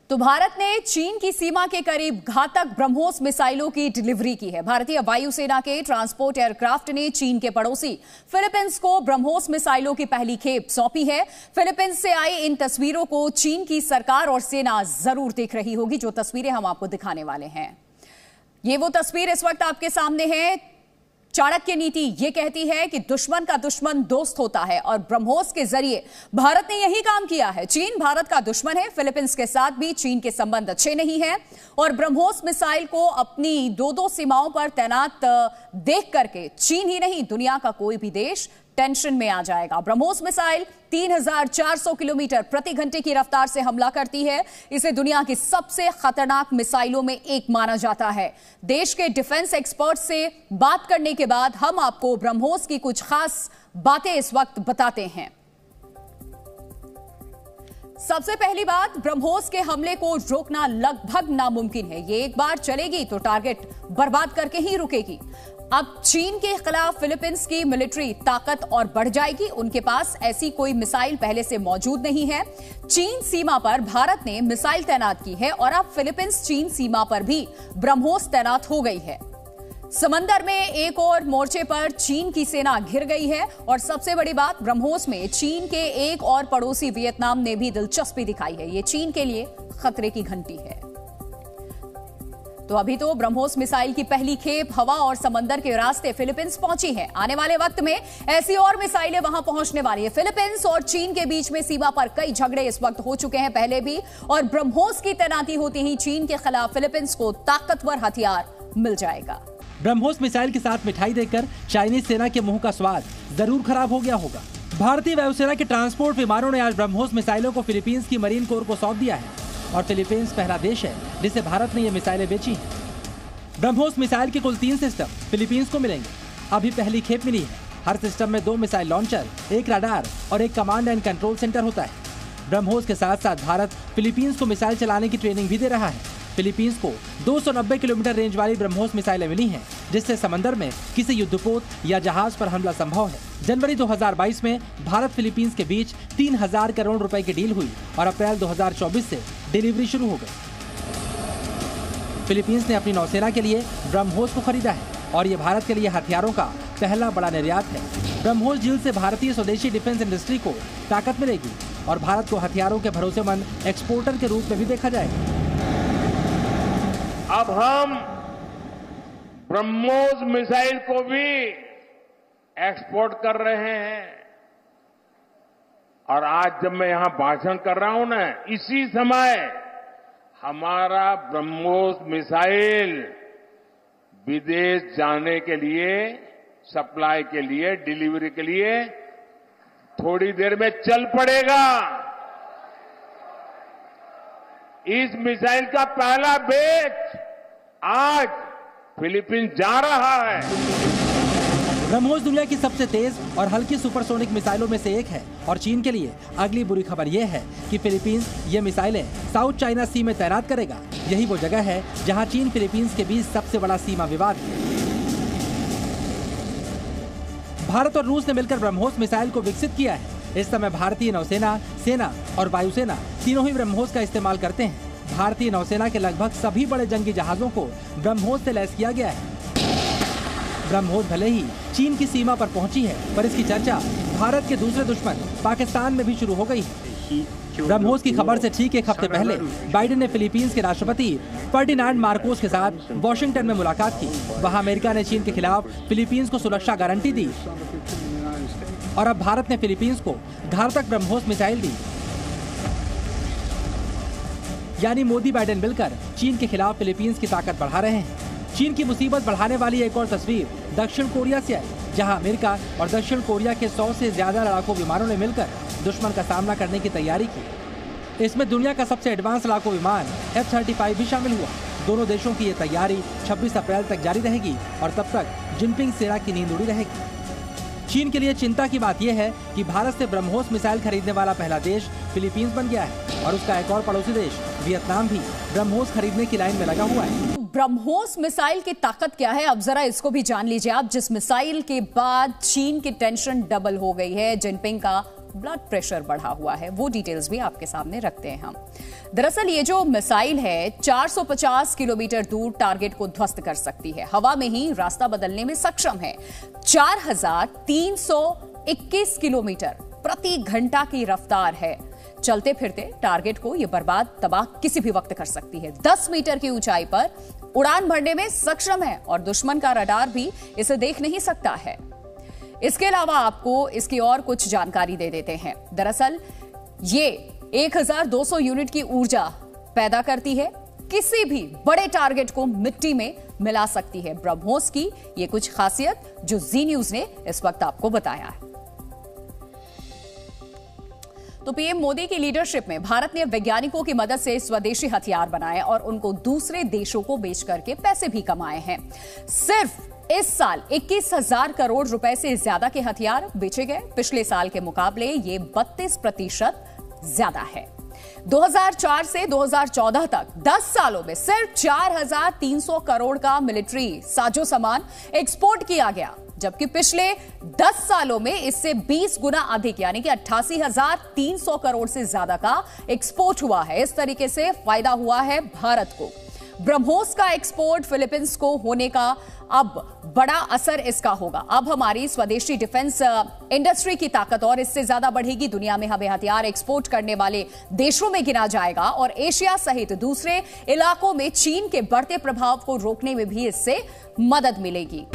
तो भारत ने चीन की सीमा के करीब घातक ब्रह्मोस मिसाइलों की डिलीवरी की है। भारतीय वायुसेना के ट्रांसपोर्ट एयरक्राफ्ट ने चीन के पड़ोसी फिलीपींस को ब्रह्मोस मिसाइलों की पहली खेप सौंपी है। फिलीपींस से आई इन तस्वीरों को चीन की सरकार और सेना जरूर देख रही होगी, जो तस्वीरें हम आपको दिखाने वाले हैं। ये वो तस्वीर इस वक्त आपके सामने है। चाणक्य नीति ये कहती है कि दुश्मन का दुश्मन दोस्त होता है और ब्रह्मोस के जरिए भारत ने यही काम किया है। चीन भारत का दुश्मन है। फिलीपींस के साथ भी चीन के संबंध अच्छे नहीं हैं और ब्रह्मोस मिसाइल को अपनी दो सीमाओं पर तैनात देख करके चीन ही नहीं, दुनिया का कोई भी देश टेंशन में आ जाएगा। ब्रह्मोस मिसाइल 3400 किलोमीटर प्रति घंटे की रफ्तार से हमला करती है। इसे दुनिया की सबसे खतरनाक मिसाइलों में एक माना जाता है। देश के डिफेंस एक्सपर्ट से बात करने के बाद हम आपको ब्रह्मोस की कुछ खास बातें इस वक्त बताते हैं। सबसे पहली बात, ब्रह्मोस के हमले को रोकना लगभग नामुमकिन है। ये एक बार चलेगी तो टारगेट बर्बाद करके ही रुकेगी। अब चीन के खिलाफ फिलीपींस की मिलिट्री ताकत और बढ़ जाएगी। उनके पास ऐसी कोई मिसाइल पहले से मौजूद नहीं है। चीन सीमा पर भारत ने मिसाइल तैनात की है और अब फिलीपींस चीन सीमा पर भी ब्रह्मोस तैनात हो गई है। समंदर में एक और मोर्चे पर चीन की सेना घिर गई है और सबसे बड़ी बात, ब्रह्मोस में चीन के एक और पड़ोसी वियतनाम ने भी दिलचस्पी दिखाई है। यह चीन के लिए खतरे की घंटी है। तो अभी तो ब्रह्मोस मिसाइल की पहली खेप हवा और समंदर के रास्ते फिलीपींस पहुंची है। आने वाले वक्त में ऐसी और मिसाइलें वहां पहुंचने वाली है। फिलीपींस और चीन के बीच में सीमा पर कई झगड़े इस वक्त हो चुके हैं पहले भी, और ब्रह्मोस की तैनाती होती ही चीन के खिलाफ फिलीपींस को ताकतवर हथियार मिल जाएगा। ब्रह्मोस मिसाइल के साथ मिठाई देकर चाइनीज सेना के मुंह का स्वाद जरूर खराब हो गया होगा। भारतीय वायुसेना के ट्रांसपोर्ट विमानों ने आज ब्रह्मोस मिसाइलों को फिलीपींस की मरीन कोर को सौंप दिया है और फिलीपींस पहला देश है जिसे भारत ने ये मिसाइलें बेची हैं। ब्रह्मोस मिसाइल के कुल 3 सिस्टम फिलीपींस को मिलेंगे। अभी पहली खेप मिली है। हर सिस्टम में 2 मिसाइल लॉन्चर, एक रडार और एक कमांड एंड कंट्रोल सेंटर होता है। ब्रह्मोस के साथ साथ भारत फिलीपींस को मिसाइल चलाने की ट्रेनिंग भी दे रहा है। फिलीपींस को 290 किलोमीटर रेंज वाली ब्रह्मोस मिसाइलें मिली हैं, जिससे समंदर में किसी युद्धपोत या जहाज पर हमला संभव है। जनवरी 2022 में भारत फिलीपींस के बीच 3000 करोड़ रुपए की डील हुई और अप्रैल 2024 से डिलीवरी शुरू हो गई। फिलीपींस ने अपनी नौसेना के लिए ब्रह्मोस को खरीदा है और ये भारत के लिए हथियारों का पहला बड़ा निर्यात है। ब्रह्मोस डील से भारतीय स्वदेशी डिफेंस इंडस्ट्री को ताकत मिलेगी और भारत को हथियारों के भरोसेमंद एक्सपोर्टर के रूप में भी देखा जाएगा। अब हम ब्रह्मोस मिसाइल को भी एक्सपोर्ट कर रहे हैं और आज जब मैं यहां भाषण कर रहा हूं ना, इसी समय हमारा ब्रह्मोस मिसाइल विदेश जाने के लिए, सप्लाई के लिए, डिलीवरी के लिए थोड़ी देर में चल पड़ेगा। इस मिसाइल का पहला बैच आज फिलीपींस जा रहा है। ब्रह्मोस दुनिया की सबसे तेज और हल्की सुपरसोनिक मिसाइलों में से एक है और चीन के लिए अगली बुरी खबर यह है कि फिलीपींस ये मिसाइलें साउथ चाइना सी में तैनात करेगा। यही वो जगह है जहां चीन फिलीपींस के बीच सबसे बड़ा सीमा विवाद है। भारत और रूस ने मिलकर ब्रह्मोस मिसाइल को विकसित किया है। इस समय भारतीय नौसेना, सेना और वायुसेना तीनों ही ब्रह्मोस का इस्तेमाल करते हैं। भारतीय नौसेना के लगभग सभी बड़े जंगी जहाजों को ब्रह्मोस से लैस किया गया है। ब्रह्मोस भले ही चीन की सीमा पर पहुंची है, पर इसकी चर्चा भारत के दूसरे दुश्मन पाकिस्तान में भी शुरू हो गई है। ब्रह्मोस की खबर से ठीक एक हफ्ते पहले बाइडेन ने फिलीपींस के राष्ट्रपति फर्डिनांड मार्कोस के साथ वॉशिंगटन में मुलाकात की। वहां अमेरिका ने चीन के खिलाफ फिलीपींस को सुरक्षा गारंटी दी और अब भारत ने फिलीपींस को घातक ब्रह्मोस मिसाइल दी। यानी मोदी बाइडेन मिलकर चीन के खिलाफ फिलीपींस की ताकत बढ़ा रहे हैं। चीन की मुसीबत बढ़ाने वाली एक और तस्वीर दक्षिण कोरिया से आई, जहां अमेरिका और दक्षिण कोरिया के 100 से ज्यादा लड़ाकू विमानों ने मिलकर दुश्मन का सामना करने की तैयारी की। इसमें दुनिया का सबसे एडवांस लड़ाकू विमान F-35 भी शामिल हुआ। दोनों देशों की ये तैयारी 26 अप्रैल तक जारी रहेगी और तब तक जिनपिंग सेना की नींद उड़ी रहेगी। चीन के लिए चिंता की बात यह है कि भारत से ब्रह्मोस मिसाइल खरीदने वाला पहला देश फिलीपींस बन गया है और उसका एक और पड़ोसी देश वियतनाम भी ब्रह्मोस खरीदने की लाइन में लगा हुआ है। ब्रह्मोस मिसाइल की ताकत क्या है, अब जरा इसको भी जान लीजिए आप। जिस मिसाइल के बाद चीन की टेंशन डबल हो गई है, जिनपिंग का ब्लड प्रेशर बढ़ा हुआ है। वो डिटेल्स भी आपके सामने रखते हैं हम। दरअसल ये जो मिसाइल है 450 किलोमीटर दूर टारगेट को ध्वस्त कर सकती है, हवा में ही रास्ता बदलने में सक्षम है। 4321 किलोमीटर प्रति घंटा की रफ्तार है। चलते फिरते टारगेट को यह बर्बाद तबाह किसी भी वक्त कर सकती है। 10 मीटर की ऊंचाई पर उड़ान भरने में सक्षम है और दुश्मन का रडार भी इसे देख नहीं सकता है। इसके अलावा आपको इसकी और कुछ जानकारी दे देते हैं। दरअसल ये 1200 यूनिट की ऊर्जा पैदा करती है, किसी भी बड़े टारगेट को मिट्टी में मिला सकती है। ब्रह्मोस की ये कुछ खासियत जो जी न्यूज ने इस वक्त आपको बताया है। तो पीएम मोदी की लीडरशिप में भारत ने वैज्ञानिकों की मदद से स्वदेशी हथियार बनाए और उनको दूसरे देशों को बेच करके पैसे भी कमाए हैं। सिर्फ इस साल 21,000 करोड़ रुपए से ज्यादा के हथियार बेचे गए। पिछले साल के मुकाबले ये 32% ज्यादा है। 2004 से 2014 तक 10 सालों में सिर्फ 4,300 करोड़ का मिलिट्री साजो सामान एक्सपोर्ट किया गया, जबकि पिछले 10 सालों में इससे 20 गुना अधिक यानी कि 88,300 करोड़ से ज्यादा का एक्सपोर्ट हुआ है। इस तरीके से फायदा हुआ है भारत को। ब्रह्मोस का एक्सपोर्ट फिलीपींस को होने का अब बड़ा असर इसका होगा। अब हमारी स्वदेशी डिफेंस इंडस्ट्री की ताकत और इससे ज्यादा बढ़ेगी। दुनिया में हमें हथियार एक्सपोर्ट करने वाले देशों में गिना जाएगा और एशिया सहित दूसरे इलाकों में चीन के बढ़ते प्रभाव को रोकने में भी इससे मदद मिलेगी।